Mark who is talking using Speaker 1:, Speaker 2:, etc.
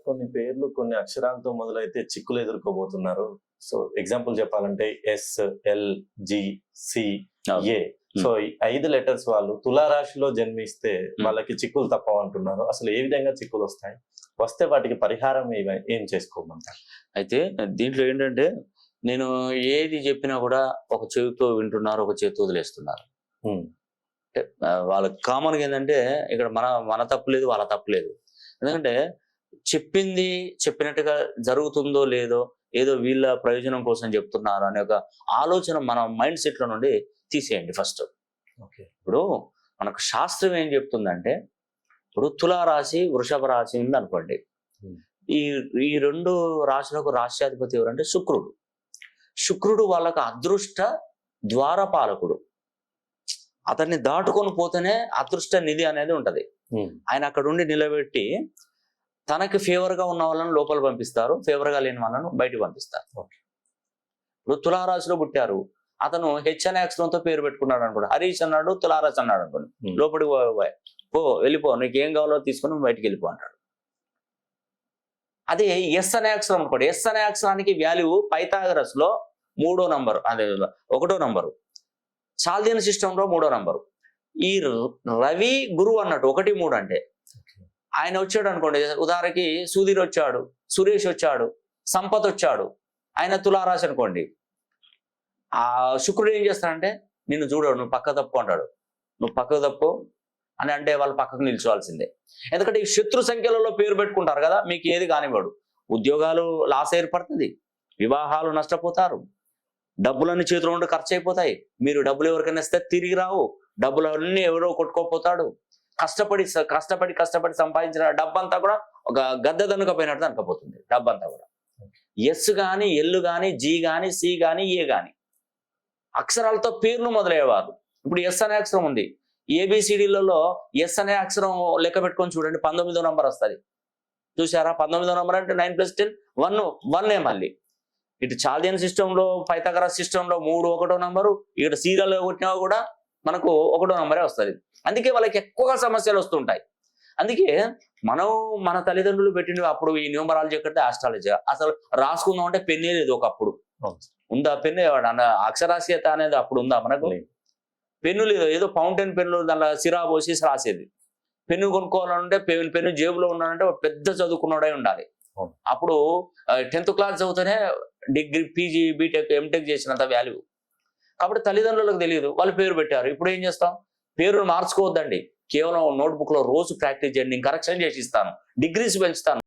Speaker 1: కొన్ని పేర్లు కొన్ని అక్షరాలతో మొదలైతే చిక్కులు ఎదుర్కోబోతున్నారు. సో ఎగ్జాంపుల్ చెప్పాలంటే ఎస్, ఎల్, జి, సి, ఏ. సో ఈ 5 లెటర్స్ వాళ్ళు తులారాశిలో జన్మిస్తే వాళ్ళకి చిక్కులు తప్పవంటున్నారు. అసలు ఏ విధంగా చిక్కులు వస్తాయి, వస్తే వాటికి పరిహారం ఏం చేసుకోమంటారు?
Speaker 2: అయితే దీంట్లో ఏంటంటే నేను ఏది చెప్పినా కూడా ఒక చెవితో వింటున్నారు, ఒక చేతితో వదిలేస్తున్నారు. వాళ్ళకి కామన్గా ఏంటంటే ఇక్కడ మన తప్పు లేదు, వాళ్ళ తప్పు లేదు. ఎందుకంటే చెప్పింది చెప్పినట్టుగా జరుగుతుందో లేదో, ఏదో వీళ్ళ ప్రయోజనం కోసం చెప్తున్నారు అనే ఒక ఆలోచన మన మైండ్ సెట్ లో నుండి తీసేయండి ఫస్ట్. ఇప్పుడు మనకు శాస్త్రం ఏం చెప్తుందంటే, ఇప్పుడు తులారాశి, వృషభ రాశి ఉంది అనుకోండి. ఈ 2 రాశులకు రాష్ట్రాధిపతి ఎవరంటే శుక్రుడు. శుక్రుడు వాళ్ళకు అదృష్ట ద్వారపాలకుడు. అతన్ని దాటుకొని పోతేనే అదృష్ట నిధి అనేది ఉంటది. ఆయన అక్కడ ఉండి నిలబెట్టి తనకి ఫేవర్ గా ఉన్న వాళ్ళని లోపల పంపిస్తారు, ఫేవర్ గా లేని వాళ్ళను బయటకు పంపిస్తారు. ఇప్పుడు తులారాశిలో పుట్టారు, అతను హెచ్ అనే అక్షరంతో పేరు పెట్టుకున్నాడు అనుకోండి, హరీష్ అన్నాడు, తులారాశి అన్నాడు అనుకోండి, లోపలికి పో వెళ్ళిపో, నీకు ఏం కావాలో తీసుకుని బయటికి వెళ్ళిపో అంటాడు. అదే ఎస్ అనే అక్షరం అనుకోండి, ఎస్ అనే అక్షరానికి వాల్యూ పైథాగరస్ లో 3వ నంబరు, అదే 1వ నంబరు, చాల్దియన్ సిస్టమ్ లో 3వ నంబరు. ఈ రవి గురువు అన్నట్టు 1, 3 అంటే ఆయన వచ్చాడు అనుకోండి, ఉదాహరణకి సుధీర్ వచ్చాడు, సురేష్ వచ్చాడు, సంపత్ వచ్చాడు, ఆయన తులారాశి అనుకోండి. ఆ శుక్రుడు ఏం చేస్తాడంటే, నిన్ను చూడడు, నువ్వు పక్క తప్పు అంటాడు. నువ్వు పక్కకు తప్పు అని అంటే వాళ్ళు పక్కకు నిల్చోవాల్సిందే. ఎందుకంటే ఈ శత్రు సంఖ్యలలో పేరు పెట్టుకుంటారు కదా, మీకు ఏది కానివ్వడు. ఉద్యోగాలు లాస్ ఏర్పడుతుంది, వివాహాలు నష్టపోతారు, డబ్బులన్నీ చేతిలో ఉండి ఖర్చు అయిపోతాయి. మీరు డబ్బులు ఎవరికైనా ఇస్తే తిరిగి రావు, డబ్బులు అన్నీ ఎవరో కొట్టుకోపోతాడు. కష్టపడి సంపాదించిన డబ్బంతా కూడా ఒక గద్దె దనుకపోయినట్టు అనుకపోతుంది. డబ్బంతా కూడా ఎస్ గాని, ఎల్ గాని, జి గాని, సి గాని, ఏ గాని అక్షరాలతో పేర్లు మొదలయ్యేవారు. ఇప్పుడు ఎస్ అనే అక్షరం ఉంది, ఏబిసిడిలలో ఎస్ అనే అక్షరం లెక్క పెట్టుకొని చూడండి, 19వ నంబర్ వస్తుంది. చూసారా, 19వ నంబర్ అంటే 9 + 10 1 మళ్ళీ. ఇటు చాల్దియన్ సిస్టంలో, పైథాగరస్ సిస్టంలో 3 1వ నంబరు, ఇటు సీరియల్ కొట్టినా కూడా మనకు 1వ నంబరే వస్తుంది. అందుకే వాళ్ళకి ఎక్కువగా సమస్యలు వస్తుంటాయి. అందుకే మన తల్లిదండ్రులు పెట్టిన అప్పుడు ఈ న్యూమరాలజీ ఎక్కడితే ఆస్ట్రాలజీ అసలు రాసుకుందాం అంటే పెన్నే లేదు. ఒకప్పుడు ఉందా పెన్ను? అక్షరాస్యత అనేది అప్పుడు ఉందా మనకు? పెన్ను లేదు, ఏదో ఫౌంటైన్ పెన్ను దాంట్లో సిరా పోసి రాసేది. పెన్ను కొనుక్కోవాలంటే పెన్ను జేబులో ఉన్నాడంటే పెద్ద చదువుకున్నాడే ఉండాలి. అప్పుడు 10th క్లాస్ చదివితేనే డిగ్రీ, పీజీ, బీటెక్, ఎంటెక్ చేసినంత వాల్యూ. కాబట్టి తల్లిదండ్రులకు తెలియదు, వాళ్ళు పేరు పెట్టారు. ఇప్పుడు ఏం చేస్తాం, పేరును మార్చుకోవద్దండి, కేవలం నోట్బుక్ లో రోజు ప్రాక్టీస్ చేయండి, నేను కరెక్షన్ చేసి ఇస్తాను, డిగ్రీస్ పెంచుతాను.